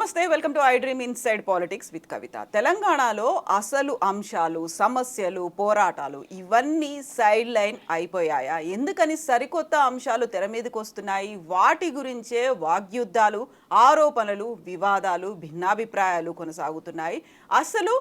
నమస్తే, welcome to I Dream inside politics with Kavitha. తెలంగాణలో అసలు అంశాలు, సమస్యలు, పోరాటాలు ఇవన్నీ సైడ్ లైన్ అయిపోయాయా? ఎందుకని సరికొత్త అంశాలు తెర మీదకి వస్తున్నాయి? వాటి గురించే వాగ్యుద్ధాలు, ఆరోపణలు, వివాదాలు, భిన్నాభిప్రాయాలు కొనసాగుతున్నాయి. అసలు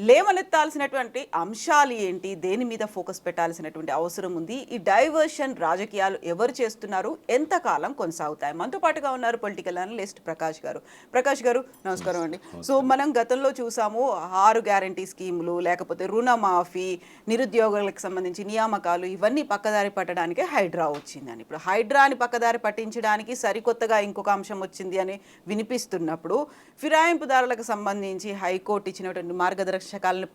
లేవనెత్తాల్సినటువంటి అంశాలు ఏంటి? దేని మీద ఫోకస్ పెట్టాల్సినటువంటి అవసరం ఉంది? ఈ డైవర్షన్ రాజకీయాలు ఎవరు చేస్తున్నారు? ఎంతకాలం కొనసాగుతాయి? మనతో పాటుగా ఉన్నారు పొలిటికల్ అనలిస్ట్ ప్రకాష్ గారు. ప్రకాష్ గారు, నమస్కారం అండి. సో మనం గతంలో చూసాము 6 గ్యారంటీ స్కీములు, లేకపోతే రుణమాఫీ, నిరుద్యోగులకు సంబంధించి నియామకాలు, ఇవన్నీ పక్కదారి పట్టడానికే హైడ్రా వచ్చిందని. ఇప్పుడు హైడ్రాని పక్కదారి పట్టించడానికి సరికొత్తగా ఇంకొక అంశం వచ్చింది అని వినిపిస్తున్నప్పుడు, ఫిరాయింపుదారులకు సంబంధించి హైకోర్టు ఇచ్చినటువంటి మార్గదర్శకాలను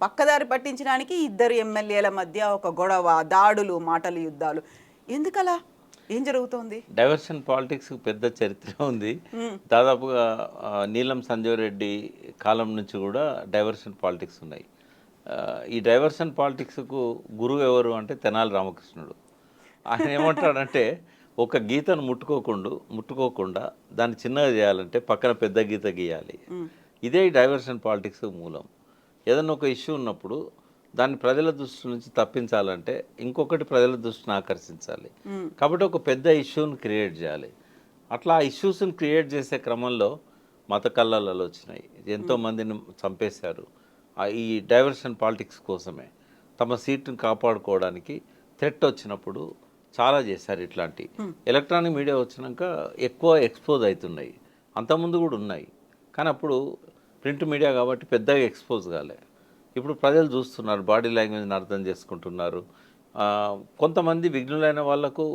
పక్కదారి పట్టించడానికి ఇద్దరు ఎమ్మెల్యేల మధ్య ఒక గొడవ, దాడులు, మాటల యుద్ధాలు. ఎందుకలా? ఏం జరుగుతోంది? డైవర్షన్ పాలిటిక్స్ పెద్ద చరిత్ర ఉంది. దాదాపుగా నీలం సంజీవ్ రెడ్డి కాలం నుంచి కూడా డైవర్షన్ పాలిటిక్స్ ఉన్నాయి. ఈ డైవర్షన్ పాలిటిక్స్కు గురువు ఎవరు అంటే తెనాలి రామకృష్ణుడు. ఆయన ఏమంటాడంటే, ఒక గీతను ముట్టుకోకుండా దాన్ని చిన్నగా చేయాలంటే పక్కన పెద్ద గీత గీయాలి. ఇదే డైవర్షన్ పాలిటిక్స్ మూలం. ఏదన్నా ఒక ఇష్యూ ఉన్నప్పుడు దాన్ని ప్రజల దృష్టి నుంచి తప్పించాలంటే ఇంకొకటి ప్రజల దృష్టిని ఆకర్షించాలి. కాబట్టి ఒక పెద్ద ఇష్యూని క్రియేట్ చేయాలి. అట్లా ఆ ఇష్యూస్ని క్రియేట్ చేసే క్రమంలో మత కల్లాలు వచ్చినాయి, ఎంతోమందిని చంపేశారు. ఈ డైవర్షన్ పాలిటిక్స్ కోసమే తమ సీట్ని కాపాడుకోవడానికి థ్రెట్ వచ్చినప్పుడు చాలా చేశారు. ఇట్లాంటి ఎలక్ట్రానిక్ మీడియా వచ్చినాక ఎక్కువ ఎక్స్పోజ్ అవుతున్నాయి. అంతకుముందు కూడా ఉన్నాయి, కానీ అప్పుడు ప్రింట్ మీడియా కాబట్టి పెద్దగా ఎక్స్పోజ్ కాలే. ఇప్పుడు ప్రజలు చూస్తున్నారు, బాడీ లాంగ్వేజ్ని అర్థం చేసుకుంటున్నారు. కొంతమంది విఘ్నులైన వాళ్ళకు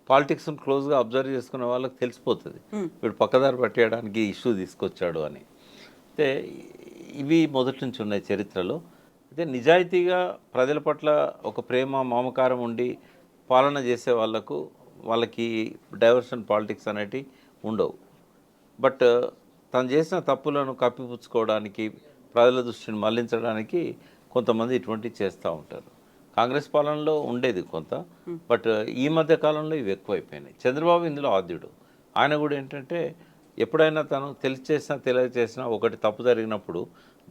పాలిటిక్స్ని క్లోజ్గా అబ్జర్వ్ చేసుకునే వాళ్ళకి తెలిసిపోతుంది వీడు పక్కదారి పట్టేయడానికి ఇష్యూ తీసుకొచ్చాడు అని. అయితే ఇవి మొదటి నుంచి ఉన్నాయి చరిత్రలో. అయితే నిజాయితీగా ప్రజల పట్ల ఒక ప్రేమ, మమకారం ఉండి పాలన చేసే వాళ్ళకి డైవర్షన్ పాలిటిక్స్ అనేటివి ఉండవు. బట్ తను చేసిన తప్పులను కప్పిపుచ్చుకోవడానికి, ప్రజల దృష్టిని మళ్లించడానికి కొంతమంది ఇటువంటివి చేస్తూ ఉంటారు. కాంగ్రెస్ పాలనలో ఉండేది కొంత, బట్ ఈ మధ్య కాలంలో ఇవి ఎక్కువైపోయినాయి. చంద్రబాబు ఇందులో ఆద్యుడు. ఆయన కూడా ఏంటంటే, ఎప్పుడైనా తను తెలియచేసినా ఒకటి తప్పు జరిగినప్పుడు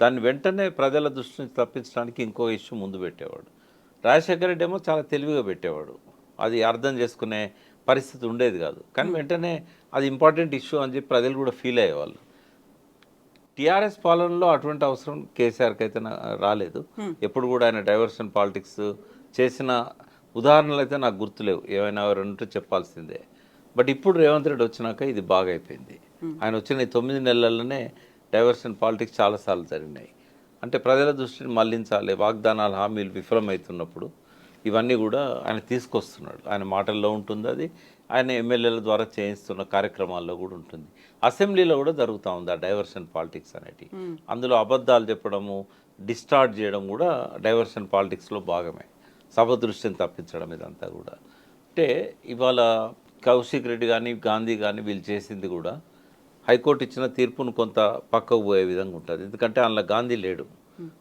దాన్ని వెంటనే ప్రజల దృష్టి నుంచి తప్పించడానికి ఇంకో ఇష్యూ ముందు పెట్టేవాడు. రాజశేఖర రెడ్డి ఏమో చాలా తెలివిగా పెట్టేవాడు, అది అర్థం చేసుకునే పరిస్థితి ఉండేది కాదు. కానీ వెంటనే అది ఇంపార్టెంట్ ఇష్యూ అని చెప్పి ప్రజలు కూడా ఫీల్ అయ్యేవాళ్ళు. టీఆర్ఎస్ పాలనలో అటువంటి అవసరం కేసీఆర్కి అయితే రాలేదు. ఎప్పుడు కూడా ఆయన డైవర్షన్ పాలిటిక్స్ చేసిన ఉదాహరణలు అయితే నాకు గుర్తులేవు. ఏమైనా ఎవరంటూ చెప్పాల్సిందే. బట్ ఇప్పుడు రేవంత్ రెడ్డి వచ్చినాక ఇది బాగా అయిపోయింది. ఆయన వచ్చిన 9 నెలల్లోనే డైవర్షన్ పాలిటిక్స్ చాలాసార్లు జరిగినాయి. అంటే ప్రజల దృష్టిని మళ్లించాలి, వాగ్దానాలు, హామీలు విఫలమవుతున్నప్పుడు ఇవన్నీ కూడా ఆయన తీసుకొస్తున్నాడు. ఆయన మాటల్లో ఉంటుంది, అది ఆయన ఎమ్మెల్యేల ద్వారా చేయిస్తున్న కార్యక్రమాల్లో కూడా ఉంటుంది. అసెంబ్లీలో కూడా జరుగుతూ ఉంది ఆ డైవర్షన్ పాలిటిక్స్ అనేటి. అందులో అబద్ధాలు చెప్పడము, డిస్టార్ట్ చేయడం కూడా డైవర్షన్ పాలిటిక్స్లో భాగమే. సభ దృష్టిని తప్పించడం ఇదంతా కూడా. అంటే ఇవాళ కౌశిక్ రెడ్డి కానీ, గాంధీ కానీ వీళ్ళు చేసింది కూడా హైకోర్టు ఇచ్చిన తీర్పును కొంత పక్కకు పోయే విధంగా ఉంటుంది. ఎందుకంటే అందులో గాంధీ లేడు,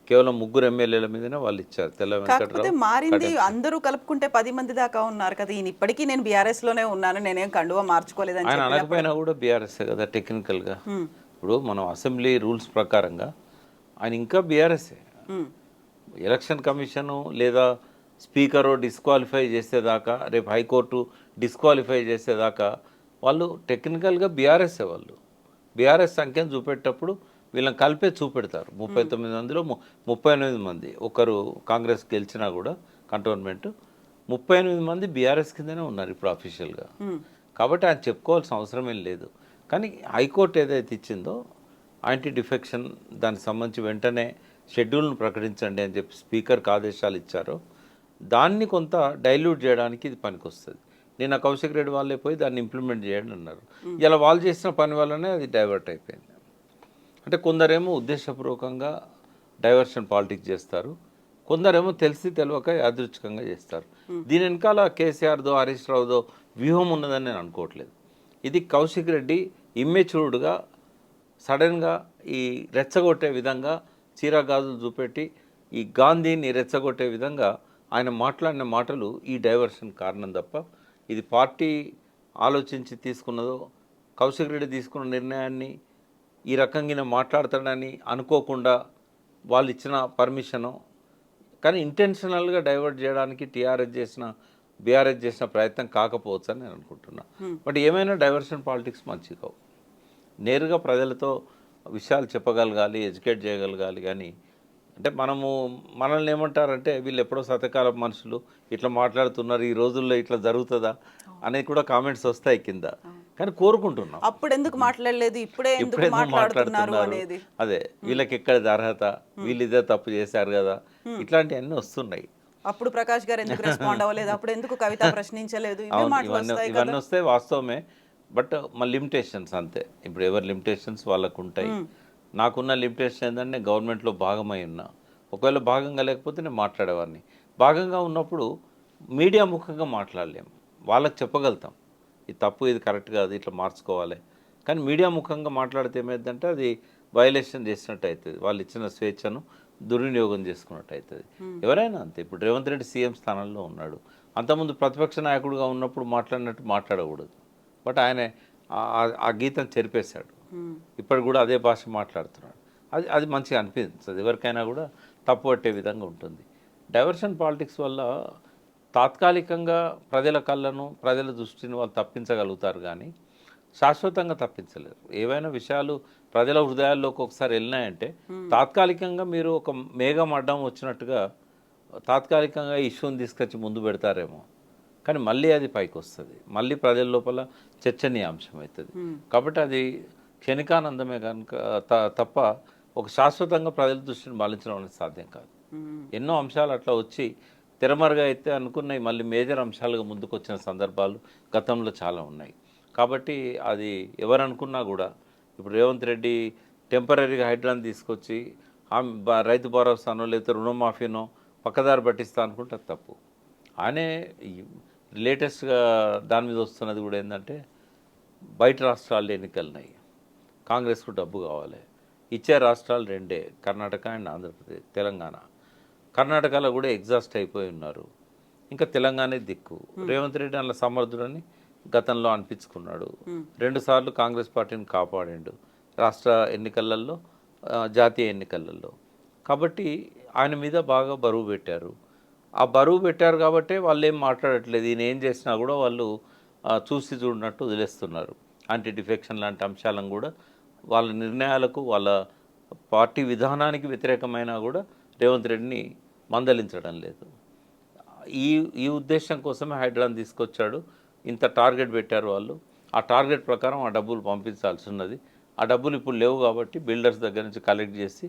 కేవలం 3 ఎమ్మెల్యేల మీదనే వాళ్ళు ఇచ్చారు. తెల్ల వెంకటరావు మారింది, అందరూ కలుపుకుంటే 10 మంది దాకా ఉన్నారు కదా. ఈయన ఇప్పటికీ నేను బీఆర్ఎస్ లోనే ఉన్నాను, నేనేం కండువా మార్చుకోలేదని ఆయన అనకపోయినా కూడా బీఆర్ఎస్ కదా టెక్నికల్గా. ఇప్పుడు మనం అసెంబ్లీ రూల్స్ ప్రకారంగా ఆయన ఇంకా బీఆర్ఎస్ఏ. ఎలక్షన్ కమిషను లేదా స్పీకరు డిస్క్వాలిఫై చేసేదాకా, రేపు హైకోర్టు డిస్క్వాలిఫై చేసేదాకా వాళ్ళు టెక్నికల్గా బీఆర్ఎస్ఏ. వాళ్ళు బీఆర్ఎస్ సంఖ్యను చూపెట్టేటప్పుడు వీళ్ళని కలిపే చూపెడతారు. 39 మందిలో 38 మంది, ఒకరు కాంగ్రెస్ గెలిచినా కూడా కంటోన్మెంట్ 38 మంది బీఆర్ఎస్ కిందనే ఉన్నారు ఇప్పుడు అఫీషియల్గా. కాబట్టి ఆయన చెప్పుకోవాల్సిన అవసరం ఏం లేదు. కానీ హైకోర్టు ఏదైతే ఇచ్చిందో యాంటీ డిఫెక్షన్, దానికి సంబంధించి వెంటనే షెడ్యూల్ను ప్రకటించండి అని చెప్పి స్పీకర్కి ఆదేశాలు ఇచ్చారో దాన్ని కొంత డైల్యూట్ చేయడానికి ఇది పనికొస్తుంది. నిన్న కౌశిక్ రెడ్డి వాళ్ళే పోయి దాన్ని ఇంప్లిమెంట్ చేయండి అన్నారు. ఇలా వాళ్ళు చేసిన పని వల్లనే అది డైవర్ట్ అయిపోయింది. అంటే కొందరేమో ఉద్దేశపూర్వకంగా డైవర్షన్ పాలిటిక్స్ చేస్తారు, కొందరేమో తెలిసి తెలియక యాదృచ్ఛికంగా చేస్తారు. దీని వెనకాల కేసీఆర్దో హరీష్ రావుదో వ్యూహం ఉన్నదని నేను అనుకోవట్లేదు. ఇది కౌశిక్ రెడ్డి ఇమ్మెచ్యూర్డ్గా సడన్గా ఈ రెచ్చగొట్టే విధంగా చీరగాజులు చూపెట్టి ఈ గాంధీని రెచ్చగొట్టే విధంగా ఆయన మాట్లాడిన మాటలు ఈ డైవర్షన్ కారణం తప్ప ఇది పార్టీ ఆలోచించి తీసుకున్నదో, కౌశిక్ రెడ్డి తీసుకున్న నిర్ణయాన్ని ఈ రకంగా మాట్లాడతాడని అనుకోకుండా వాళ్ళు ఇచ్చిన పర్మిషను, కానీ ఇంటెన్షనల్గా డైవర్ట్ చేయడానికి బీఆర్ఎస్ చేసిన ప్రయత్నం కాకపోవచ్చు అని నేను అనుకుంటున్నా. బట్ ఏమైనా డైవర్షన్ పాలిటిక్స్ మంచిది కావు. నేరుగా ప్రజలతో విషయాలు చెప్పగలగాలి, ఎడ్యుకేట్ చేయగలగాలి. కానీ అంటే మనల్ని ఏమంటారంటే వీళ్ళు ఎప్పుడో శతకాల మనుషులు ఇట్లా మాట్లాడుతున్నారు, ఈ రోజుల్లో ఇట్లా జరుగుతుందా అనేది కూడా కామెంట్స్ వస్తాయి కింద. కానీ కోరుకుంటున్నాం అప్పుడు ఎందుకు మాట్లాడలేదు, ఇప్పుడే ఎందుకు మాట్లాడుతున్నారు అనేది. అదే వీళ్ళకి ఎక్కడిది అర్హత, వీళ్ళు ఇదే తప్పు చేశారు కదా, ఇట్లాంటివన్నీ వస్తున్నాయి. అప్పుడు ప్రకాష్ గారు ఎందుకు రెస్పాండ్ అవ్వలేదు, అప్పుడు ఎందుకు కవిత ప్రశ్నించలేదు, ఇవన్నీ వస్తే వాస్తవమే. బట్ మా లిమిటేషన్స్ అంతే. ఇప్పుడు ఎవరి లిమిటేషన్స్ వాళ్ళకు ఉంటాయి. నాకున్న లిమిటేషన్ ఏంటంటే గవర్నమెంట్లో భాగమై ఉన్నా. ఒకవేళ భాగంగా లేకపోతే నేను మాట్లాడేవాడిని. భాగంగా ఉన్నప్పుడు మీడియా ముఖంగా మాట్లాడలేము. వాళ్ళకి చెప్పగలుగుతాం ఇది తప్పు, ఇది కరెక్ట్ కాదు, ఇట్లా మార్చుకోవాలి. కానీ మీడియా ముఖంగా మాట్లాడితే ఏమైందంటే అది వయలేషన్ చేసినట్టు అవుతుంది. వాళ్ళు ఇచ్చిన స్వేచ్ఛను దుర్వినియోగం చేసుకున్నట్టు అవుతుంది. ఎవరైనా అంతే. ఇప్పుడు రేవంత్ రెడ్డి సీఎం స్థానంలో ఉన్నాడు. అంతకుముందు ప్రతిపక్ష నాయకుడిగా ఉన్నప్పుడు మాట్లాడినట్టు మాట్లాడకూడదు. బట్ ఆయన ఆ గీతం చెరిపేశాడు. ఇప్పుడు కూడా అదే భాష మాట్లాడుతున్నాడు. అది మంచిగా అనిపిస్తుంది. ఎవరికైనా కూడా తప్పు పట్టే విధంగా ఉంటుంది. డైవర్షన్ పాలిటిక్స్ వల్ల తాత్కాలికంగా ప్రజల కళ్ళను, ప్రజల దృష్టిని వాళ్ళు తప్పించగలుగుతారు, కానీ శాశ్వతంగా తప్పించలేరు. ఏవైనా విషయాలు ప్రజల హృదయాల్లోకి ఒకసారి వెళ్ళినాయంటే తాత్కాలికంగా మీరు ఒక మేఘం అడ్డం వచ్చినట్టుగా తాత్కాలికంగా ఇష్యూని తీసుకొచ్చి ముందు పెడతారేమో, కానీ మళ్ళీ అది పైకి వస్తుంది. మళ్ళీ ప్రజల లోపల చర్చనీయాంశం అవుతుంది. కాబట్టి అది క్షణికానందమే కనుక తప్ప ఒక శాశ్వతంగా ప్రజల దృష్టిని మళ్లించడం అనేది సాధ్యం కాదు. ఎన్నో అంశాలు అట్లా వచ్చి తెరమరుగా అయితే అనుకున్నవి మళ్ళీ మేజర్ అంశాలుగా ముందుకు వచ్చిన సందర్భాలు గతంలో చాలా ఉన్నాయి. కాబట్టి అది ఎవరు అనుకున్నా కూడా ఇప్పుడు రేవంత్ రెడ్డి టెంపరీగా హైడ్రాని తీసుకొచ్చి రైతు భరోసానో లేకపోతే రుణమాఫీనో పక్కదారి పట్టిస్తా అనుకుంటే అది తప్పు. ఆయనే లేటెస్ట్గా దాని మీద వస్తున్నది కూడా ఏంటంటే బయట రాష్ట్రాల్లో ఎన్నికలున్నాయి, కాంగ్రెస్కు డబ్బు కావాలి. ఇచ్చే రాష్ట్రాలు రెండే, కర్ణాటక అండ్ ఆంధ్రప్రదేశ్, తెలంగాణ. కర్ణాటకలో కూడా ఎగ్జాస్ట్ అయిపోయి ఉన్నారు. ఇంకా తెలంగాణ దిక్కు. రేవంత్ రెడ్డి అలా సమర్థుడని గతంలో అనిపించుకున్నాడు. 2 సార్లు కాంగ్రెస్ పార్టీని కాపాడాడు రాష్ట్ర ఎన్నికలలో, జాతీయ ఎన్నికలలో. కాబట్టి ఆయన మీద బాగా బరువు పెట్టారు. ఆ బరువు పెట్టారు కాబట్టి వాళ్ళు ఏం మాట్లాడట్లేదు. ఈయన ఏం చేసినా కూడా వాళ్ళు చూసి చూడనట్టు వదిలేస్తున్నారు. యాంటీ డిఫెక్షన్ లాంటి అంశాలను కూడా వాళ్ళ నిర్ణయాలకు, వాళ్ళ పార్టీ విధానానికి వ్యతిరేకమైనా కూడా రేవంత్ రెడ్డిని మందలించడం లేదు. ఈ ఉద్దేశం కోసమే హైడ్రాని తీసుకొచ్చాడు. ఇంత టార్గెట్ పెట్టారు వాళ్ళు. ఆ టార్గెట్ ప్రకారం ఆ డబ్బులు పంపించాల్సి ఉన్నది. ఆ డబ్బులు ఇప్పుడు లేవు కాబట్టి బిల్డర్స్ దగ్గర నుంచి కలెక్ట్ చేసి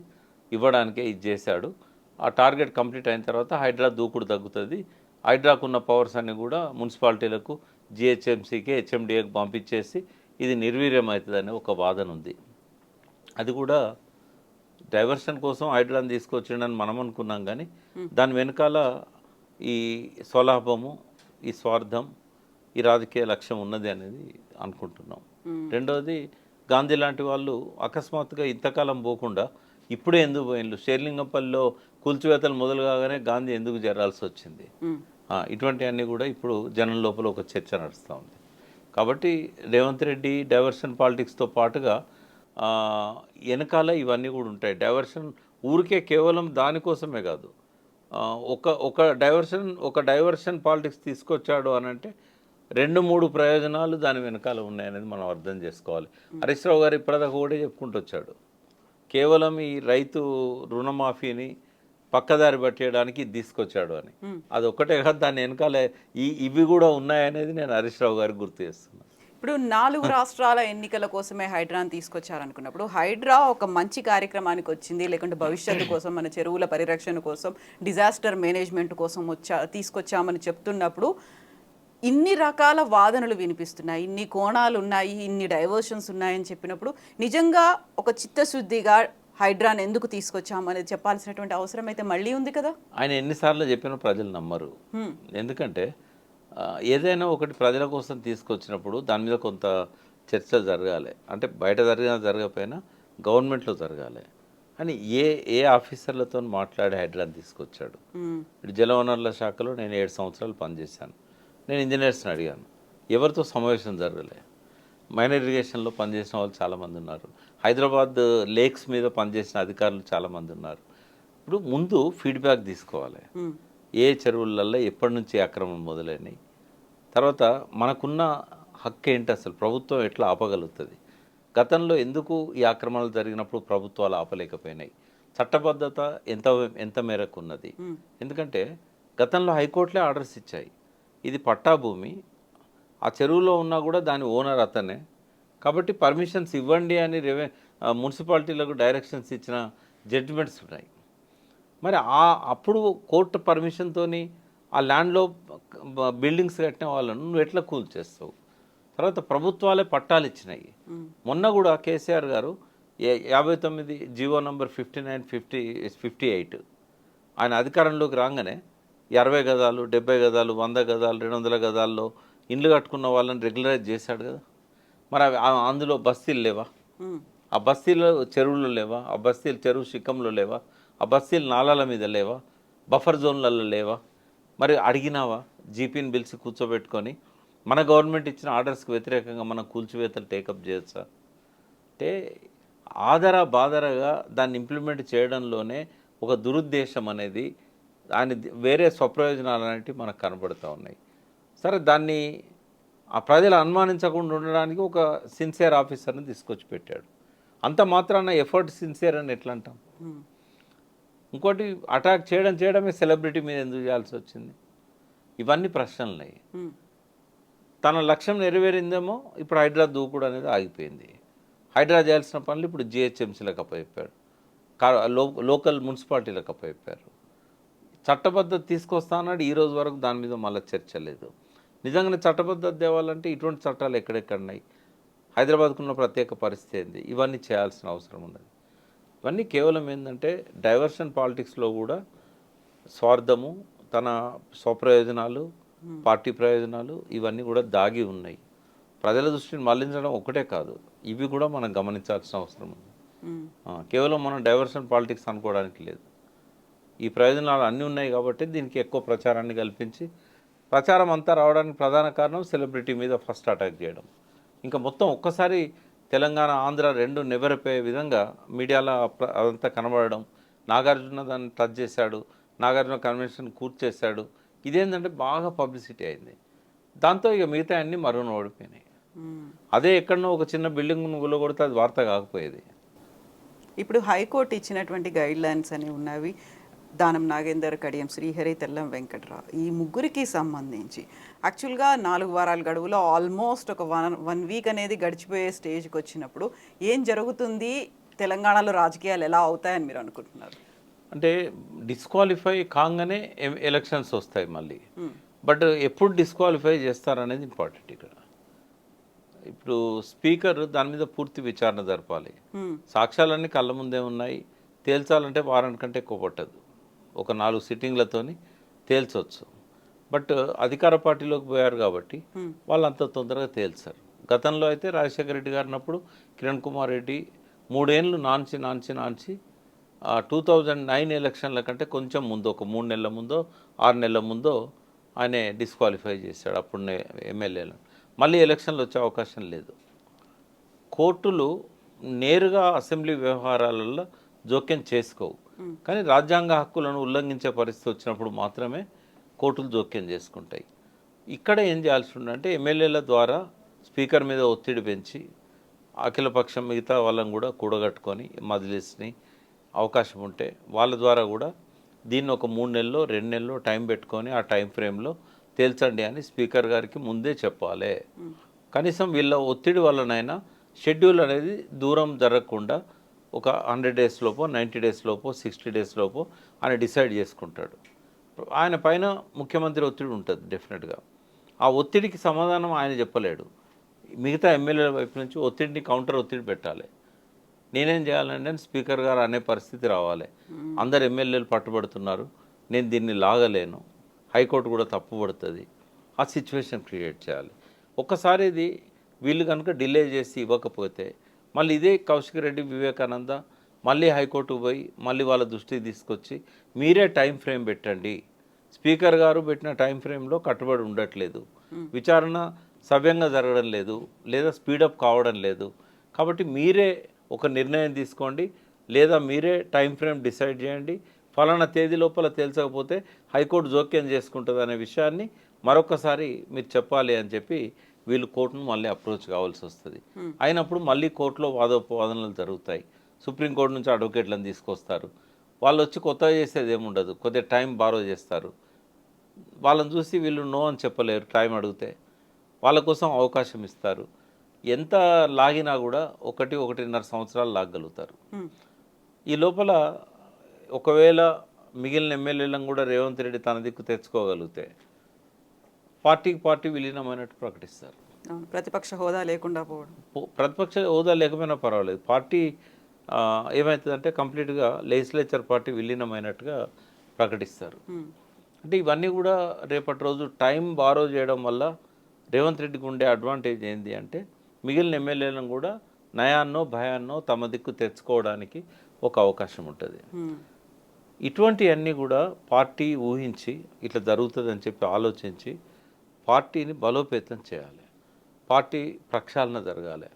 ఇవ్వడానికే ఇది చేశాడు. ఆ టార్గెట్ కంప్లీట్ అయిన తర్వాత హైడ్రా దూకుడు తగ్గుతుంది. హైడ్రాకు ఉన్న పవర్స్ అన్ని కూడా మున్సిపాలిటీలకు, జిహెచ్ఎంసీకి, హెచ్ఎండిఏకి పంపించేసి ఇది నిర్వీర్యం అవుతుందనే ఒక వాదన ఉంది. అది కూడా డైవర్షన్ కోసం హైడ్రాని తీసుకొచ్చిండని మనం అనుకున్నాం, కానీ దాని వెనకాల ఈ స్వలాభము, ఈ స్వార్థం, ఈ రాజకీయ లక్ష్యం ఉన్నది అనేది అనుకుంటున్నాం. రెండవది, గాంధీ లాంటి వాళ్ళు అకస్మాత్తుగా ఇంతకాలం పోకుండా ఇప్పుడే ఎందుకు పోయిండ్రు? షేర్లింగంపల్లిలో కూల్చివేతలు మొదలు కాగానే గాంధీ ఎందుకు జరాల్సి వచ్చింది? ఇటువంటివన్నీ కూడా ఇప్పుడు జనం లోపల ఒక చర్చ నడుస్తూ ఉంది. కాబట్టి రేవంత్ రెడ్డి డైవర్షన్ పాలిటిక్స్తో పాటుగా వెనకాల ఇవన్నీ కూడా ఉంటాయి. డైవర్షన్ ఊరికే కేవలం దానికోసమే కాదు. ఒక డైవర్షన్ పాలిటిక్స్ తీసుకొచ్చాడు అని అంటే 2-3 ప్రయోజనాలు దాని వెనకాల ఉన్నాయనేది మనం అర్థం చేసుకోవాలి. హరీష్ రావు గారు ఇప్పటిదాకా కూడా చెప్పుకుంటూ వచ్చాడు, కేవలం ఈ రైతు రుణమాఫీని పక్కదారి పట్టేయడానికి తీసుకొచ్చాడు అని. అది ఒక్కటే కాదు, దాని వెనకాల ఇవి కూడా ఉన్నాయనేది నేను హరీష్ రావు గారికి గుర్తు చేస్తున్నాను. ఇప్పుడు 4 రాష్ట్రాల ఎన్నికల కోసమే హైడ్రాని తీసుకొచ్చారనుకున్నప్పుడు హైడ్రా ఒక మంచి కార్యక్రమానికి వచ్చింది, లేకుంటే భవిష్యత్తు కోసం, మన చెరువుల పరిరక్షణ కోసం, డిజాస్టర్ మేనేజ్మెంట్ కోసం తీసుకొచ్చామని చెప్తున్నప్పుడు ఇన్ని రకాల వాదనలు వినిపిస్తున్నాయి, ఇన్ని కోణాలు ఉన్నాయి, ఇన్ని డైవర్షన్స్ ఉన్నాయని చెప్పినప్పుడు నిజంగా ఒక చిత్తశుద్ధిగా హైడ్రాని ఎందుకు తీసుకొచ్చామనేది చెప్పాల్సినటువంటి అవసరం అయితే మళ్ళీ ఉంది కదా. ఆయన ఎన్నిసార్లు చెప్పినా ప్రజలు నమ్మరు. ఎందుకంటే ఏదైనా ఒకటి ప్రజల కోసం తీసుకొచ్చినప్పుడు దాని మీద కొంత చర్చ జరగాలి. అంటే బయట జరగకపోయినా గవర్నమెంట్లో జరగాలి. అని ఏ ఆఫీసర్లతో మాట్లాడి హైడ్రాని తీసుకొచ్చాడు. ఇప్పుడు జలవనరుల శాఖలో నేను 7 సంవత్సరాలు పనిచేశాను. నేను ఇంజనీర్స్ని అడిగాను, ఎవరితో సమావేశం జరగలే. మైనర్ ఇరిగేషన్లో పనిచేసిన వాళ్ళు చాలామంది ఉన్నారు. హైదరాబాద్ లేక్స్ మీద పనిచేసిన అధికారులు చాలామంది ఉన్నారు. ఇప్పుడు ముందు ఫీడ్బ్యాక్ తీసుకోవాలి. ఏ చెరువులలో ఎప్పటి నుంచి ఆక్రమణ మొదలైనవి, తర్వాత మనకున్న హక్కు ఏంటి, అసలు ప్రభుత్వం ఎట్లా ఆపగలుగుతుంది, గతంలో ఎందుకు ఈ ఆక్రమణలు జరిగినప్పుడు ప్రభుత్వాలు ఆపలేకపోయినాయి, చట్టబద్ధత ఎంత మేరకు ఉన్నది. ఎందుకంటే గతంలో హైకోర్టులే ఆర్డర్స్ ఇచ్చాయి, ఇది పట్టా భూమి, ఆ చెరువులో ఉన్నా కూడా దాని ఓనర్ అతనే, కాబట్టి పర్మిషన్స్ ఇవ్వండి అని మున్సిపాలిటీలకు డైరెక్షన్స్ ఇచ్చిన జడ్జిమెంట్స్ ఉన్నాయి. మరి అప్పుడు కోర్టు పర్మిషన్తో ఆ ల్యాండ్లో బిల్డింగ్స్ కట్టిన వాళ్ళను నువ్వు ఎట్లా కూల్ చేస్తావు? తర్వాత ప్రభుత్వాలే పట్టాలు ఇచ్చినాయి. మొన్న కూడా కేసీఆర్ గారు 59 జీవో నంబర్ 59/58 ఆయన అధికారంలోకి రాగానే 60 గజాలు, 70 గజాలు, 100 గజాలు, 200 గజాల్లో ఇండ్లు కట్టుకున్న వాళ్ళని రెగ్యులరైజ్ చేశాడు కదా. మరి అందులో బస్తీలు లేవా? ఆ బస్తీలో చెరువులు లేవా? ఆ బస్తీలు చెరువు శిఖంలో లేవా? ఆ బస్తీలు నాలాల మీద లేవా? బఫర్ జోన్లలో లేవా? మరి అడిగినావా? జీపీని పిలిచి కూర్చోబెట్టుకొని మన గవర్నమెంట్ ఇచ్చిన ఆర్డర్స్కి వ్యతిరేకంగా మనం కూల్చివేతలు టేకప్ చేయొచ్చా? అంటే బాదరగా దాన్ని ఇంప్లిమెంట్ చేయడంలోనే ఒక దురుద్దేశం అనేది, దాని వేరే స్వప్రయోజనాలు అనేవి మనకు కనబడుతూ ఉన్నాయి. సరే, దాన్ని ఆ ప్రజలు అనుమానించకుండా ఉండడానికి ఒక సిన్సియర్ ఆఫీసర్ని తీసుకొచ్చి పెట్టాడు. అంత మాత్రాన ఎఫర్ట్ సిన్సియర్ అని ఎట్లా అంటాం? ఇంకోటి, అటాక్ చేయడమే సెలబ్రిటీ మీద ఎందుకు చేయాల్సి వచ్చింది? ఇవన్నీ ప్రశ్నలున్నాయి. తన లక్ష్యం నెరవేరిందేమో, ఇప్పుడు హైడ్రా దూకుడు అనేది ఆగిపోయింది. హైడ్రా చేయాల్సిన పనులు ఇప్పుడు జిహెచ్ఎంసీలకు అప్పచెప్పాడు, లోకల్ మున్సిపాలిటీలకు అప్పచెప్పారు. చట్టబద్ధత తీసుకొస్తా అన్నాడు, ఈ రోజు వరకు దాని మీద మళ్ళీ చర్చ లేదు. నిజంగానే చట్టబద్ధత తేవాలంటే ఇటువంటి చట్టాలు ఎక్కడెక్కడున్నాయి, హైదరాబాద్కున్న ప్రత్యేక పరిస్థితి ఏంది, ఇవన్నీ చేయాల్సిన అవసరం ఉన్నది. ఇవన్నీ కేవలం ఏంటంటే డైవర్షన్ పాలిటిక్స్లో కూడా స్వార్థము, తన స్వప్రయోజనాలు, పార్టీ ప్రయోజనాలు ఇవన్నీ కూడా దాగి ఉన్నాయి. ప్రజల దృష్టిని మళ్లించడం ఒకటే కాదు, ఇవి కూడా మనం గమనించాల్సిన అవసరం ఉంది. కేవలం మనం డైవర్షన్ పాలిటిక్స్ అనుకోవడానికి లేదు. ఈ ప్రయోజనాలు అన్నీ ఉన్నాయి కాబట్టి దీనికి ఎక్కువ ప్రచారాన్ని కల్పించి, ప్రచారం అంతా రావడానికి ప్రధాన కారణం సెలబ్రిటీ మీద ఫస్ట్ అటాక్ చేయడం. ఇంకా మొత్తం ఒక్కసారి తెలంగాణ ఆంధ్ర రెండు నెవరిపోయే విధంగా మీడియాలో అదంతా కనబడడం, నాగార్జున దాన్ని టచ్ చేశాడు, నాగార్జున కన్వెన్షన్ కూర్చేశాడు, ఇదేంటంటే బాగా పబ్లిసిటీ అయింది. దాంతో ఇక మిగతా అన్నీ మరుగున ఓడిపోయినాయి. అదే ఎక్కడనో ఒక చిన్న బిల్డింగ్ నువ్వులో కొడితే అది వార్త కాకపోయేది. ఇప్పుడు హైకోర్టు ఇచ్చినటువంటి గైడ్ లైన్స్ అనేవి ఉన్నవి. దానం నాగేందర్, కడియం శ్రీహరి, తెల్లం వెంకట్రావు, ఈ ముగ్గురికి సంబంధించి యాక్చువల్గా 4 వారాల గడువులో ఆల్మోస్ట్ ఒక వన్ వీక్ అనేది గడిచిపోయే స్టేజ్కి వచ్చినప్పుడు ఏం జరుగుతుంది, తెలంగాణలో రాజకీయాలు ఎలా అవుతాయని మీరు అనుకుంటున్నారు? అంటే డిస్క్వాలిఫై కాగానే ఎలక్షన్స్ వస్తాయి మళ్ళీ. బట్ ఎప్పుడు డిస్క్వాలిఫై చేస్తారనేది ఇంపార్టెంట్ ఇక్కడ. ఇప్పుడు స్పీకర్ దాని మీద పూర్తి విచారణ జరపాలి. సాక్ష్యాలన్నీ కళ్ళ ముందే ఉన్నాయి, తేల్చాలంటే వారం కంటే ఎక్కువ పట్టదు, ఒక 4 సిట్టింగ్లతోని తేల్చవచ్చు. బట్ అధికార పార్టీలోకి పోయారు కాబట్టి వాళ్ళు అంత తొందరగా తేల్చారు. గతంలో అయితే రాజశేఖర రెడ్డి గారినప్పుడు కిరణ్ కుమార్ రెడ్డి 3 ఏళ్ళు నాంచి 2009 ఎలక్షన్ల కంటే కొంచెం ముందు, ఒక 3 నెలల ముందో 6 నెలల ముందో ఆయన డిస్క్వాలిఫై చేశాడు అప్పుడు ఎమ్మెల్యేలను. మళ్ళీ ఎలక్షన్లు వచ్చే అవకాశం లేదు. కోర్టులు నేరుగా అసెంబ్లీ వ్యవహారాలలో జోక్యం చేసుకోవు, కానీ రాజ్యాంగ హక్కులను ఉల్లంఘించే పరిస్థితి వచ్చినప్పుడు మాత్రమే కోర్టులు జోక్యం చేసుకుంటాయి. ఇక్కడ ఏం చేయాల్సి ఉందంటే ఎమ్మెల్యేల ద్వారా స్పీకర్ మీద ఒత్తిడి పెంచి అఖిలపక్షం మిగతా వాళ్ళని కూడా కూడగట్టుకొని మజ్లిస్ని అవకాశం ఉంటే వాళ్ళ ద్వారా కూడా దీన్ని ఒక 3 నెలల్లో 2 నెలల్లో టైం పెట్టుకొని ఆ టైం ఫ్రేమ్లో తేల్చండి అని స్పీకర్ గారికి ముందే చెప్పాలి. కనీసం వీళ్ళ ఒత్తిడి వల్లనైనా షెడ్యూల్ అనేది దూరం జరగకుండా ఒక 100 డేస్ లోపో, 90 డేస్ లోపో, 60 డేస్ లోపో ఆయన డిసైడ్ చేసుకుంటాడు. ఆయన పైన ముఖ్యమంత్రి ఒత్తిడి ఉంటుంది డెఫినెట్గా. ఆ ఒత్తిడికి సమాధానం ఆయన చెప్పలేడు, మిగతా ఎమ్మెల్యేల వైపు నుంచి ఒత్తిడిని కౌంటర్ ఒత్తిడి పెట్టాలి. నేనేం చేయాలంటే స్పీకర్ గారు అనే పరిస్థితి రావాలి, అందరు ఎమ్మెల్యేలు పట్టుబడుతున్నారు, నేను దీన్ని లాగలేను, హైకోర్టు కూడా తప్పుపడుతుంది, ఆ సిచ్యువేషన్ క్రియేట్ చేయాలి. ఒక్కసారి ఇది వీళ్ళు కనుక డిలే చేసి ఇవ్వకపోతే మళ్ళీ ఇదే కౌశిక్ రెడ్డి, వివేకానంద మళ్ళీ హైకోర్టుకు పోయి మళ్ళీ వాళ్ళ దృష్టికి తీసుకొచ్చి మీరే టైం ఫ్రేమ్ పెట్టండి, స్పీకర్ గారు పెట్టిన టైం ఫ్రేమ్లో కట్టుబడి ఉండట్లేదు, విచారణ సవ్యంగా జరగడం లేదు, లేదా స్పీడప్ కావడం లేదు. కాబట్టి మీరే ఒక నిర్ణయం తీసుకోండి, లేదా మీరే టైం ఫ్రేమ్ డిసైడ్ చేయండి. ఫలానా తేదీ లోపల తేల్చకపోతే హైకోర్టు జోక్యం చేసుకుంటుంది అనే విషయాన్ని మరొకసారి మీరు చెప్పాలి అని చెప్పి వీళ్ళు కోర్టును మళ్ళీ అప్రోచ్ కావాల్సి వస్తుంది. అయినప్పుడు మళ్ళీ కోర్టులో వాదోపవాదనలు జరుగుతాయి. సుప్రీంకోర్టు నుంచి అడ్వకేట్లను తీసుకొస్తారు. వాళ్ళు వచ్చి కొత్తగా చేసేది ఏముండదు, కొద్దిగా టైం బారో చేస్తారు. వాళ్ళని చూసి వీళ్ళు నో అని చెప్పలేరు టైం అడిగితే. వాళ్ళ కోసం అవకాశం ఇస్తారు. ఎంత లాగినా కూడా 1-1.5 సంవత్సరాలు లాగగలుగుతారు. ఈ లోపల ఒకవేళ మిగిలిన ఎమ్మెల్యేలను కూడా రేవంత్ రెడ్డి తన దిక్కు తెచ్చుకోగలిగితే పార్టీకి పార్టీ విలీనమైనట్టు ప్రకటిస్తారు. ప్రతిపక్ష హోదా లేకుండా పోవడం, ప్రతిపక్ష హోదా లేకపోయినా పర్వాలేదు, పార్టీ ఏమవుతుందంటే కంప్లీట్గా లెజిస్లేచర్ పార్టీ విలీనమైనట్టుగా ప్రకటిస్తారు. అంటే ఇవన్నీ కూడా రేపటి రోజు టైం బారో చేయడం వల్ల రేవంత్ రెడ్డికి ఉండే అడ్వాంటేజ్ ఏంటి అంటే మిగిలిన ఎమ్మెల్యేలను కూడా నయాన్నో భయాన్నో తమ దిక్కు తెచ్చుకోవడానికి ఒక అవకాశం ఉంటుంది. ఇటువంటివన్నీ కూడా పార్టీ ఊహించి ఇట్లా జరుగుతుందని చెప్పి ఆలోచించి పార్టీని బలోపేతం చేయాలి, పార్టీ ప్రక్షాళన జరగాలి.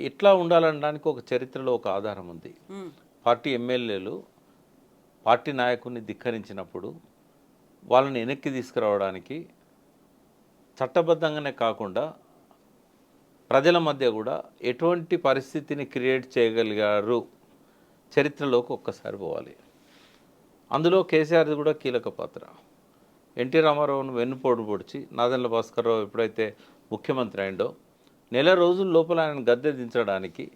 ఇట్లా ఉండాలనడానికి ఒక చరిత్రలో ఒక ఆధారం ఉంది. పార్టీ ఎమ్మెల్యేలు పార్టీ నాయకుడిని ధిక్కరించినప్పుడు వాళ్ళని వెనక్కి తీసుకురావడానికి చట్టబద్ధంగానే కాకుండా ప్రజల మధ్య కూడా ఎటువంటి పరిస్థితిని క్రియేట్ చేయగలిగారు చరిత్రలోకి ఒక్కసారి పోవాలి. అందులో కేసీఆర్ది కూడా కీలక పాత్ర. ఎన్టీ రామారావును వెన్నుపోటు పొడిచి నాదెండ్ల భాస్కర్రావు ఎప్పుడైతే ముఖ్యమంత్రి అయిండో నెల రోజుల లోపల ఆయన గద్దె దించడానికి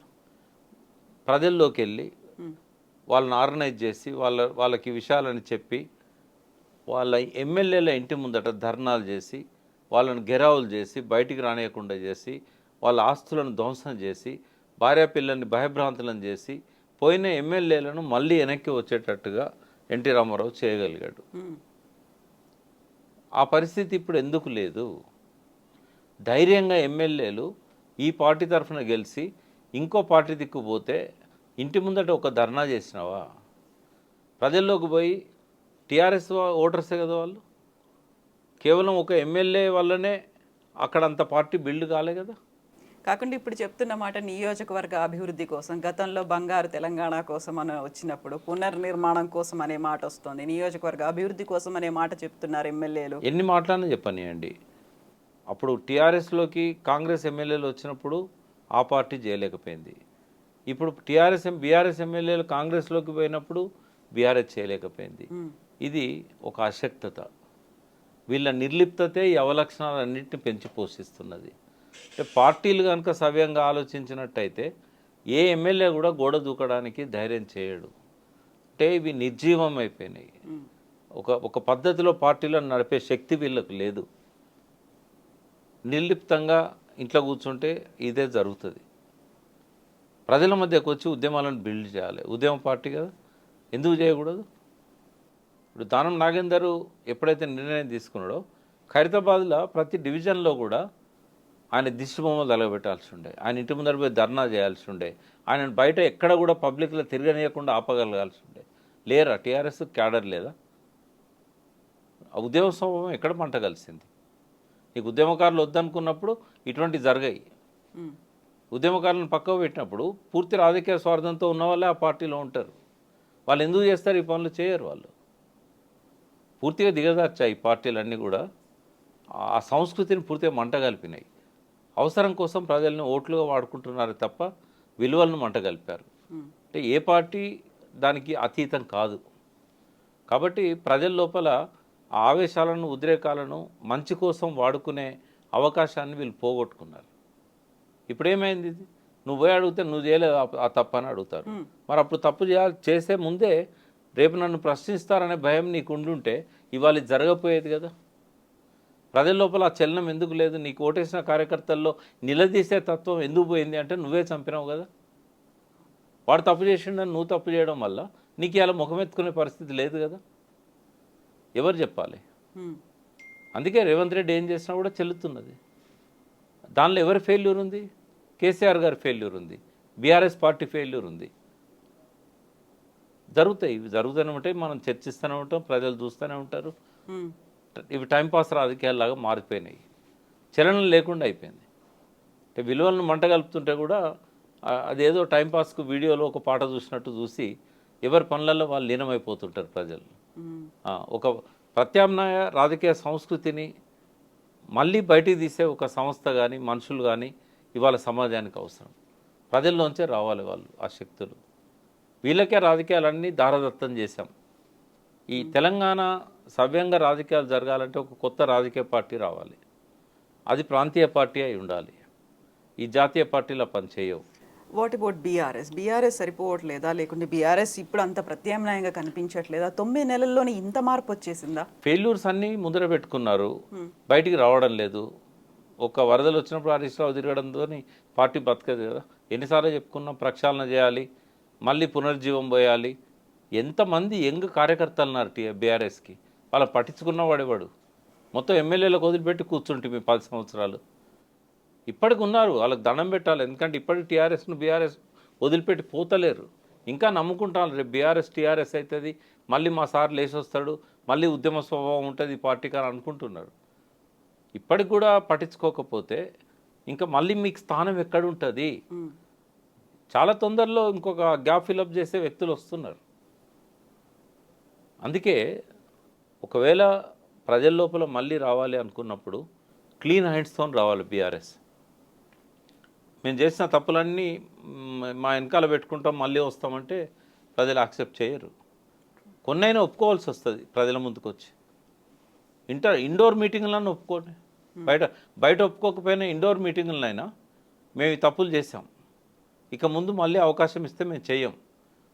ప్రజల్లోకి వెళ్ళి వాళ్ళని ఆర్గనైజ్ చేసి వాళ్ళకి విషయాలని చెప్పి వాళ్ళ ఎమ్మెల్యేల ఇంటి ముందట ధర్నాలు చేసి వాళ్ళని గెరావులు చేసి బయటికి రానియకుండా చేసి వాళ్ళ ఆస్తులను ధ్వంసం చేసి భార్య పిల్లల్ని భయభ్రాంతులను చేసి పోయిన ఎమ్మెల్యేలను మళ్ళీ వెనక్కి వచ్చేటట్టుగా ఎన్టీ రామారావు చేయగలిగాడు. ఆ పరిస్థితి ఇప్పుడు ఎందుకు లేదు? ధైర్యంగా ఎమ్మెల్యేలు ఈ పార్టీ తరఫున గెలిచి ఇంకో పార్టీ దిక్కుపోతే ఇంటి ముందట ఒక ధర్నా చేసినావా? ప్రజల్లోకి పోయి టీఆర్ఎస్ ఓటర్సే కదా వాళ్ళు, కేవలం ఒక ఎమ్మెల్యే వల్లనే అక్కడ అంత పార్టీ బిల్డ్ కాలే కదా. కాకుండా ఇప్పుడు చెప్తున్న మాట నియోజకవర్గ అభివృద్ధి కోసం, గతంలో బంగారు తెలంగాణ కోసం అని వచ్చినప్పుడు పునర్నిర్మాణం కోసం అనే మాట వస్తుంది, నియోజకవర్గ అభివృద్ధి కోసం అనే మాట చెప్తున్నారు ఎమ్మెల్యేలు. ఎన్ని మాటలని చెప్పనియండి, అప్పుడు టీఆర్ఎస్లోకి కాంగ్రెస్ ఎమ్మెల్యేలు వచ్చినప్పుడు ఆ పార్టీ చేయలేకపోయింది. ఇప్పుడు బీఆర్ఎస్ ఎమ్మెల్యేలు కాంగ్రెస్లోకి పోయినప్పుడు బీఆర్ఎస్ చేయలేకపోయింది. ఇది ఒక అశక్తత. వీళ్ళ నిర్లిప్తతే ఈ అవలక్షణాలన్నింటినీ పెంచి పోషిస్తున్నది. అంటే పార్టీలు కనుక సవ్యంగా ఆలోచించినట్టయితే ఏ ఎమ్మెల్యే కూడా గోడ దూకడానికి ధైర్యం చేయడు. అంటే ఇవి నిర్జీవం అయిపోయినాయి. ఒక పద్ధతిలో పార్టీలను నడిపే శక్తి వీళ్ళకు లేదు. నిర్లిప్తంగా ఇంట్లో కూర్చుంటే ఇదే జరుగుతుంది. ప్రజల మధ్యకు వచ్చి ఉద్యమాలను బిల్డ్ చేయాలి. ఉద్యమ పార్టీ కదా, ఎందుకు చేయకూడదు? ఇప్పుడు దానం నాగేందర్ ఎప్పుడైతే నిర్ణయం తీసుకున్నాడో ఖైరతాబాద్లో ప్రతి డివిజన్లో కూడా ఆయన దిష్టిబొమ్మలు తలగబెట్టాల్సి ఉండే, ఆయన ఇంటి ముందర పోయి ధర్నా చేయాల్సి ఉండే, ఆయన బయట ఎక్కడ కూడా పబ్లిక్లో తిరగనీయకుండా ఆపగలగాల్సి ఉండే. లేరా టీఆర్ఎస్ క్యాడర్ లేదా? ఆ ఉద్యమ స్వభావం ఎక్కడ పంట కలిసింది? నీకు ఉద్యమకారులు వద్దనుకున్నప్పుడు ఇటువంటివి జరిగాయి. ఉద్యమకారులను పక్కకు పెట్టినప్పుడు పూర్తి రాజకీయ స్వార్థంతో ఉన్న వాళ్ళే ఆ పార్టీలో ఉంటారు. వాళ్ళు ఎందుకు చేస్తారు ఈ పనులు? చేయరు. వాళ్ళు పూర్తిగా దిగజార్చాయి ఈ పార్టీలన్నీ కూడా. ఆ సంస్కృతిని పూర్తిగా మంట కలిపినాయి. అవసరం కోసం ప్రజల్ని ఓట్లుగా వాడుకుంటున్నారు తప్ప విలువలను మంట కలిపారు. అంటే ఏ పార్టీ దానికి అతీతం కాదు. కాబట్టి ప్రజల లోపల ఆవేశాలను ఉద్రేకాలను మంచి కోసం వాడుకునే అవకాశాన్ని వీళ్ళు పోగొట్టుకున్నారు. ఇప్పుడేమైంది? నువ్వు పోయి అడిగితే నువ్వు చేయలేదు ఆ తప్పు అని అడుగుతారు. మరి అప్పుడు తప్పు చేసే ముందే రేపు నన్ను ప్రశ్నిస్తారనే భయం నీకు ఉండుంటే ఇవాళ జరగపోయేది కదా. ప్రజల లోపల ఆ చలనం ఎందుకు లేదు? నీకు ఓటేసిన కార్యకర్తల్లో నిలదీసే తత్వం ఎందుకు పోయింది అంటే నువ్వే చంపినావు కదా. వాడు తప్పు చేసిండని నువ్వు తప్పు చేయడం వల్ల నీకు ఇలా ముఖమెత్తుకునే పరిస్థితి లేదు కదా. ఎవరు చెప్పాలి? అందుకే రేవంత్ రెడ్డి ఏం చేసినా కూడా చెల్లుతున్నది. దానిలో ఎవరి ఫెయిల్యూర్ ఉంది? కేసీఆర్ గారి ఫెయిల్యూర్ ఉంది, బీఆర్ఎస్ పార్టీ ఫెయిల్యూర్ ఉంది. జరుగుతాయి, ఇవి జరుగుతూనే ఉంటాయి. మనం చర్చిస్తూనే ఉంటాం, ప్రజలు చూస్తూనే ఉంటారు. ఇవి టైంపాస్ రాజకీయాల్లాగా మారిపోయినాయి. చలనం లేకుండా అయిపోయింది. అంటే విలువలను మంట కలుపుతుంటే కూడా అదేదో టైంపాస్కు వీడియోలో ఒక పాట చూసినట్టు చూసి ఎవరి పనులలో వాళ్ళు లీనమైపోతుంటారు ప్రజలు. ఒక ప్రత్యామ్నాయ రాజకీయ సంస్కృతిని మళ్ళీ బయటికి తీసే ఒక సంస్థ కానీ మనుషులు కానీ ఇవాళ సమాజానికి అవసరం. ప్రజల్లోంచే రావాలి వాళ్ళు ఆ శక్తులు. వీళ్ళకే రాజకీయాలన్నీ దారదత్తం చేశాం. ఈ తెలంగాణ సవ్యంగా రాజకీయాలు జరగాలంటే ఒక కొత్త రాజకీయ పార్టీ రావాలి. అది ప్రాంతీయ పార్టీ అయి ఉండాలి. ఈ జాతీయ పార్టీల పనిచేయవు. వాట్ అబౌట్ బీఆర్ఎస్ సరిపోవట్లేదా, లేకుంటే బీఆర్ఎస్ ఇప్పుడు అంత ప్రత్యామ్నాయంగా కనిపించట్లేదా? 9 నెలల్లోనే ఇంత మార్పు వచ్చేసిందా? ఫెయిల్యూర్స్ అన్నీ ముందర పెట్టుకున్నారు, బయటికి రావడం లేదు. ఒక వరదలు వచ్చినప్పుడు హరీష్ రావు తిరగడంతో పార్టీ బతకదు కదా. ఎన్నిసార్లు చెప్పుకున్నాం ప్రక్షాళన చేయాలి, మళ్ళీ పునర్జీవం పోయాలి. ఎంతమంది యంగ్ కార్యకర్తలు ఉన్నారు బీఆర్ఎస్కి, వాళ్ళ పట్టించుకున్న వాడేవాడు. మొత్తం ఎమ్మెల్యేలకు వదిలిపెట్టి కూర్చుంటే మీ 10 సంవత్సరాలు ఇప్పటికి ఉన్నారు, వాళ్ళకి దండం పెట్టాలి. ఎందుకంటే ఇప్పటికి టీఆర్ఎస్ను బీఆర్ఎస్ వదిలిపెట్టి పోతలేరు. ఇంకా నమ్ముకుంటాను రేపు బీఆర్ఎస్ టీఆర్ఎస్ అవుతుంది, మళ్ళీ మా సార్ లేచి వస్తాడు, మళ్ళీ ఉద్యమ స్వభావం ఉంటుంది ఈ పార్టీకి అని అనుకుంటున్నారు. ఇప్పటికి కూడా పట్టించుకోకపోతే ఇంకా మళ్ళీ మీకు స్థానం ఎక్కడుంటుంది? చాలా తొందరలో ఇంకొక గ్యాప్ ఫిలప్ చేసే వ్యక్తులు వస్తున్నారు. అందుకే ఒకవేళ ప్రజల లోపల మళ్ళీ రావాలి అనుకున్నప్పుడు క్లీన్ హ్యాండ్స్తో రావాలి బీఆర్ఎస్. మేము చేసిన తప్పులన్నీ మా వెనకాల పెట్టుకుంటాం మళ్ళీ వస్తామంటే ప్రజలు యాక్సెప్ట్ చేయరు. కొన్నైనా ఒప్పుకోవాల్సి వస్తుంది ప్రజల ముందుకు వచ్చి. ఇండోర్ మీటింగ్లను ఒప్పుకోండి, బయట ఒప్పుకోకపోయినా ఇండోర్ మీటింగులనైనా మేము ఈ తప్పులు చేసాం, ఇక ముందు మళ్ళీ అవకాశం ఇస్తే మేము చెయ్యం,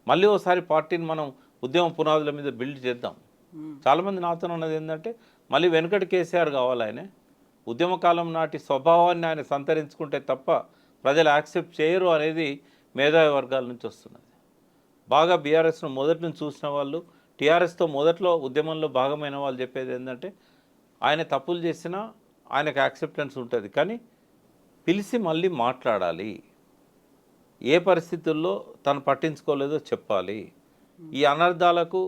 మళ్ళీ ఒకసారి పార్టీని మనం ఉద్యమ పునాదుల మీద బిల్డ్ చేద్దాం. చాలామంది నాతో ఉన్నది ఏంటంటే మళ్ళీ వెనుకటి కేసీఆర్ కావాలి, ఆయన ఉద్యమకాలం నాటి స్వభావాన్ని ఆయన సంతరించుకుంటే తప్ప ప్రజలు యాక్సెప్ట్ చేయరు అనేది మేధావి వర్గాల నుంచి వస్తున్నది. బాగా బీఆర్ఎస్ను మొదటి నుంచి చూసిన వాళ్ళు, టీఆర్ఎస్తో మొదట్లో ఉద్యమంలో భాగమైన వాళ్ళు చెప్పేది ఏంటంటే ఆయన తప్పులు చేసినా ఆయనకు యాక్సెప్టెన్స్ ఉంటుంది, కానీ పిలిచి మళ్ళీ మాట్లాడాలి, ఏ పరిస్థితుల్లో తను పట్టించుకోలేదో చెప్పాలి, ఈ అనర్థాలకు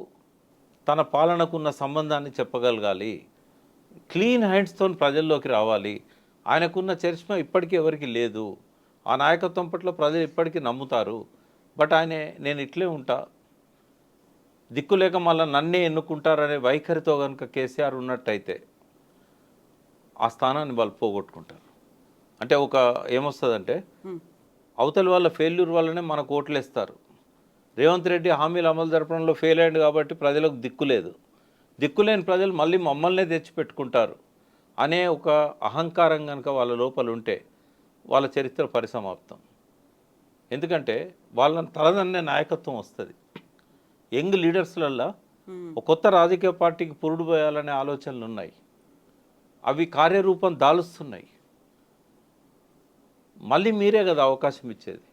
తన పాలనకున్న సంబంధాన్ని చెప్పగలగాలి, క్లీన్ హ్యాండ్స్తో ప్రజల్లోకి రావాలి. ఆయనకున్న చరిష్మా ఇప్పటికీ ఎవరికి లేదు. ఆ నాయకత్వం పట్ల ప్రజలు ఇప్పటికీ నమ్ముతారు. బట్ నేను ఇట్లే ఉంటా, దిక్కులేక మళ్ళీ నన్నే ఎన్నుకుంటారనే వైఖరితో కనుక కేసీఆర్ ఉన్నట్టయితే ఆ స్థానాన్ని వాళ్ళు పోగొట్టుకుంటారు. అంటే ఒక ఏమొస్తుందంటే అవతలి వాళ్ళ ఫెయిల్యూర్ వల్లనే మనకు ఓట్లేస్తారు. రేవంత్ రెడ్డి హామీలు అమలు జరపడంలో ఫెయిల్ అయ్యాడు కాబట్టి ప్రజలకు దిక్కులేదు, దిక్కులేని ప్రజలు మళ్ళీ మమ్మల్నే తెచ్చిపెట్టుకుంటారు అనే ఒక అహంకారం కనుక వాళ్ళ లోపల ఉంటే వాళ్ళ చరిత్ర పరిసమాప్తం. ఎందుకంటే వాళ్ళని తలదన్నే నాయకత్వం వస్తుంది. యంగ్ లీడర్స్లల్లో ఒక కొత్త రాజకీయ పార్టీకి పురుడు పోయాలనే ఆలోచనలు ఉన్నాయి, అవి కార్యరూపం దాలుస్తున్నాయి. మళ్ళీ మీరే కదా అవకాశం ఇచ్చేది.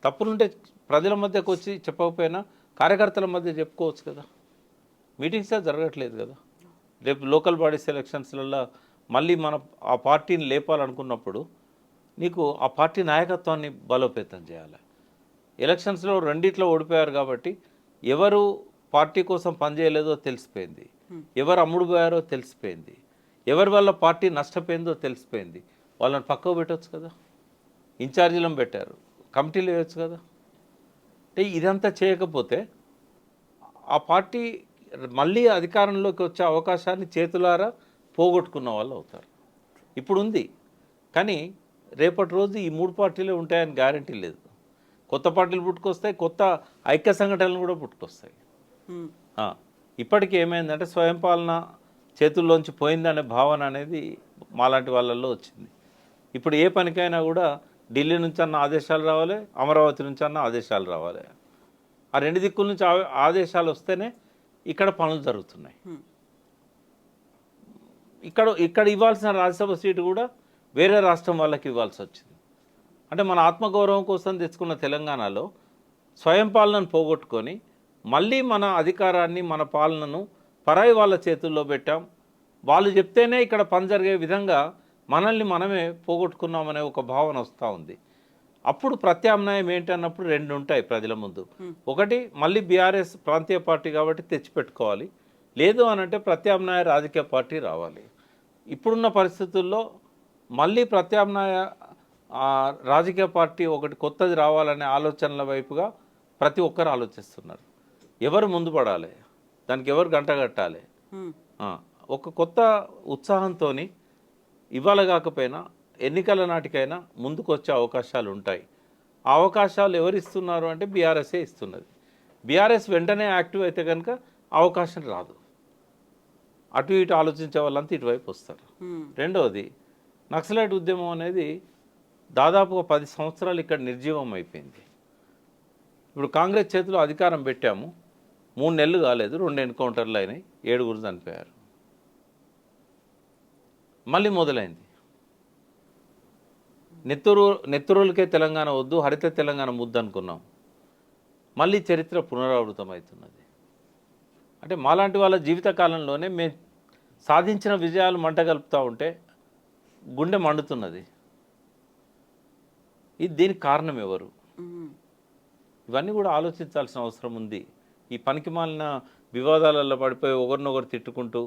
తప్పులుంటే ప్రజల మధ్యకు వచ్చి చెప్పకపోయినా కార్యకర్తల మధ్య చెప్పుకోవచ్చు కదా. మీటింగ్సే జరగట్లేదు కదా. రేపు లోకల్ బాడీస్ ఎలక్షన్స్లలో మళ్ళీ ఆ పార్టీని లేపాలనుకున్నప్పుడు నీకు ఆ పార్టీ నాయకత్వాన్ని బలోపేతం చేయాలి. ఎలక్షన్స్లో రెండిట్లో ఓడిపోయారు కాబట్టి ఎవరు పార్టీ కోసం పనిచేయలేదో తెలిసిపోయింది, ఎవరు అమ్ముడుపోయారో తెలిసిపోయింది, ఎవరి వల్ల పార్టీ నష్టపోయిందో తెలిసిపోయింది. వాళ్ళని పక్కకు పెట్టవచ్చు కదా, ఇన్ఛార్జీలను పెట్టారు, కమిటీలు వేయచ్చు కదా. అంటే ఇదంతా చేయకపోతే ఆ పార్టీ మళ్ళీ అధికారంలోకి వచ్చే అవకాశాన్ని చేతులారా పోగొట్టుకున్న వాళ్ళు అవుతారు. ఇప్పుడు ఉంది, కానీ రేపటి రోజు ఈ 3 పార్టీలే ఉంటాయని గ్యారంటీ లేదు. కొత్త పార్టీలు పుట్టుకొస్తాయి, కొత్త ఐక్య సంఘటనలు కూడా పుట్టుకొస్తాయి. ఇప్పటికీ ఏమైందంటే స్వయం పాలన చేతుల్లోంచి పోయిందనే భావన అనేది మాలాంటి వాళ్ళల్లో వచ్చింది. ఇప్పుడు ఏ పనికైనా కూడా ఢిల్లీ నుంచి అన్న ఆదేశాలు రావాలి, అమరావతి నుంచి అన్న ఆదేశాలు రావాలి. ఆ 2 దిక్కుల నుంచి ఆదేశాలు వస్తేనే ఇక్కడ పనులు జరుగుతున్నాయి. ఇక్కడ ఇవ్వాల్సిన రాజ్యసభ సీటు కూడా వేరే రాష్ట్రం వాళ్ళకి ఇవ్వాల్సి వచ్చింది. అంటే మన ఆత్మగౌరవం కోసం తెచ్చుకున్న తెలంగాణలో స్వయం పాలనను పోగొట్టుకొని మళ్ళీ మన అధికారాన్ని మన పాలనను పరాయి వాళ్ళ చేతుల్లో పెట్టాం. వాళ్ళు చెప్తేనే ఇక్కడ పని జరిగే విధంగా మనల్ని మనమే పోగొట్టుకున్నామనే ఒక భావన వస్తూ ఉంది. అప్పుడు ప్రత్యామ్నాయం ఏంటి అన్నప్పుడు 2 ఉంటాయి ప్రజల ముందు. ఒకటి, మళ్ళీ బీఆర్ఎస్ ప్రాంతీయ పార్టీ కాబట్టి తెచ్చిపెట్టుకోవాలి, లేదు అనంటే ప్రత్యామ్నాయ రాజకీయ పార్టీ రావాలి. ఇప్పుడున్న పరిస్థితుల్లో మళ్ళీ ప్రత్యామ్నాయ రాజకీయ పార్టీ ఒకటి కొత్తది రావాలనే ఆలోచనల వైపుగా ప్రతి ఒక్కరు ఆలోచిస్తున్నారు. ఎవరు ముందు పడాలి, దానికి ఎవరు గంట కట్టాలి, ఒక కొత్త ఉత్సాహంతో ఇవాళ కాకపోయినా ఎన్నికల నాటికైనా ముందుకు వచ్చే అవకాశాలు ఉంటాయి. ఆ అవకాశాలు ఎవరు ఇస్తున్నారు అంటే బీఆర్ఎస్ఏ ఇస్తున్నది. బీఆర్ఎస్ వెంటనే యాక్టివ్ అయితే కనుక అవకాశం రాదు. అటు ఇటు ఆలోచించే వాళ్ళంతా ఇటువైపు వస్తారు. రెండవది, నక్సలైట్ ఉద్యమం అనేది దాదాపుగా 10 సంవత్సరాలు ఇక్కడ నిర్జీవం అయిపోయింది. ఇప్పుడు కాంగ్రెస్ చేతిలో అధికారం పెట్టాము, 3 నెలలు కాలేదు, 2 ఎన్కౌంటర్లు అయినాయి, 7 చనిపోయారు. మళ్ళీ మొదలైంది. నెత్తురులకే తెలంగాణ వద్దు, హరిత తెలంగాణ ముద్దు అనుకున్నాం. మళ్ళీ చరిత్ర పునరావృతం అవుతున్నది. అంటే మాలాంటి వాళ్ళ జీవితకాలంలోనే మేము సాధించిన విజయాలు మంట కలుపుతూ ఉంటే గుండె మండుతున్నది. దీనికి కారణం ఎవరు? ఇవన్నీ కూడా ఆలోచించాల్సిన అవసరం ఉంది. ఈ పనికిమాలిన వివాదాలలో పడిపోయి ఒకరినొకరు తిట్టుకుంటూ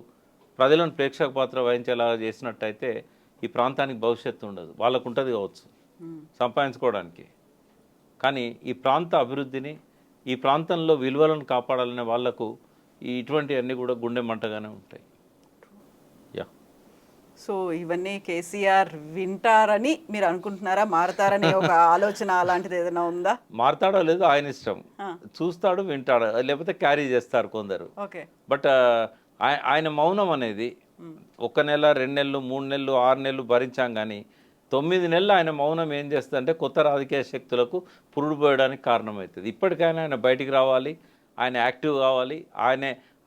ప్రజలను ప్రేక్షక పాత్ర వహించేలాగా చేసినట్టయితే ఈ ప్రాంతానికి భవిష్యత్తు ఉండదు. వాళ్ళకు ఉంటుంది కావచ్చు సంపాదించుకోవడానికి, కానీ ఈ ప్రాంత అభివృద్ధిని, ఈ ప్రాంతంలో విలువలను కాపాడాలనే వాళ్లకు ఇటువంటివన్నీ కూడా గుండె మంటగానే ఉంటాయి. సో ఇవన్నీ కేసీఆర్ వింటారని మీరు అనుకుంటున్నారా? మారతారని ఒక ఆలోచన అలాంటిది ఏదైనా ఉందా? మారతాడో లేదో ఆయన ఇష్టం, చూస్తాడు, వింటాడు, లేకపోతే క్యారీ చేస్తారు కొందరు. ఓకే, బట్ ఆయన మౌనం అనేది 1 నెల, 2 నెలలు, 3 నెలలు, 6 నెలలు భరించాం. కానీ 9 నెలలు ఆయన మౌనం ఏం చేస్తుందంటే కొత్త రాజకీయ శక్తులకు పురుడు పోయడానికి కారణమవుతుంది. ఇప్పటికైనా ఆయన బయటికి రావాలి, ఆయన యాక్టివ్ కావాలి.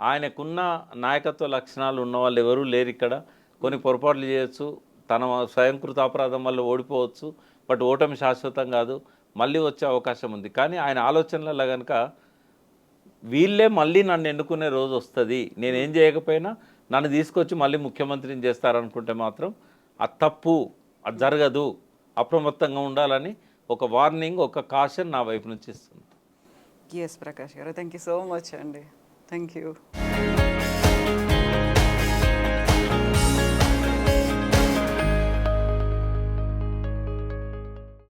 ఆయనకున్న నాయకత్వ లక్షణాలు ఉన్న వాళ్ళు ఎవరూ లేరు ఇక్కడ. కొన్ని పొరపాట్లు చేయొచ్చు, తన స్వయంకృత అపరాధం వల్ల ఓడిపోవచ్చు, బట్ ఓటమి శాశ్వతం కాదు, మళ్ళీ వచ్చే అవకాశం ఉంది. కానీ ఆయన ఆలోచనలలో కనుక వీళ్ళే మళ్ళీ నన్ను ఎన్నుకునే రోజు వస్తుంది, నేనేం చేయకపోయినా నన్ను తీసుకొచ్చి మళ్ళీ ముఖ్యమంత్రిని చేస్తారనుకుంటే మాత్రం అది తప్పు, అది జరగదు, అప్రమత్తంగా ఉండాలని ఒక వార్నింగ్, ఒక కాషన్ నా వైపు నుంచి ఇస్తుంది. ఎస్ ప్రకాష్ గారు, థ్యాంక్ యూ సో మచ్ అండి. Thank you.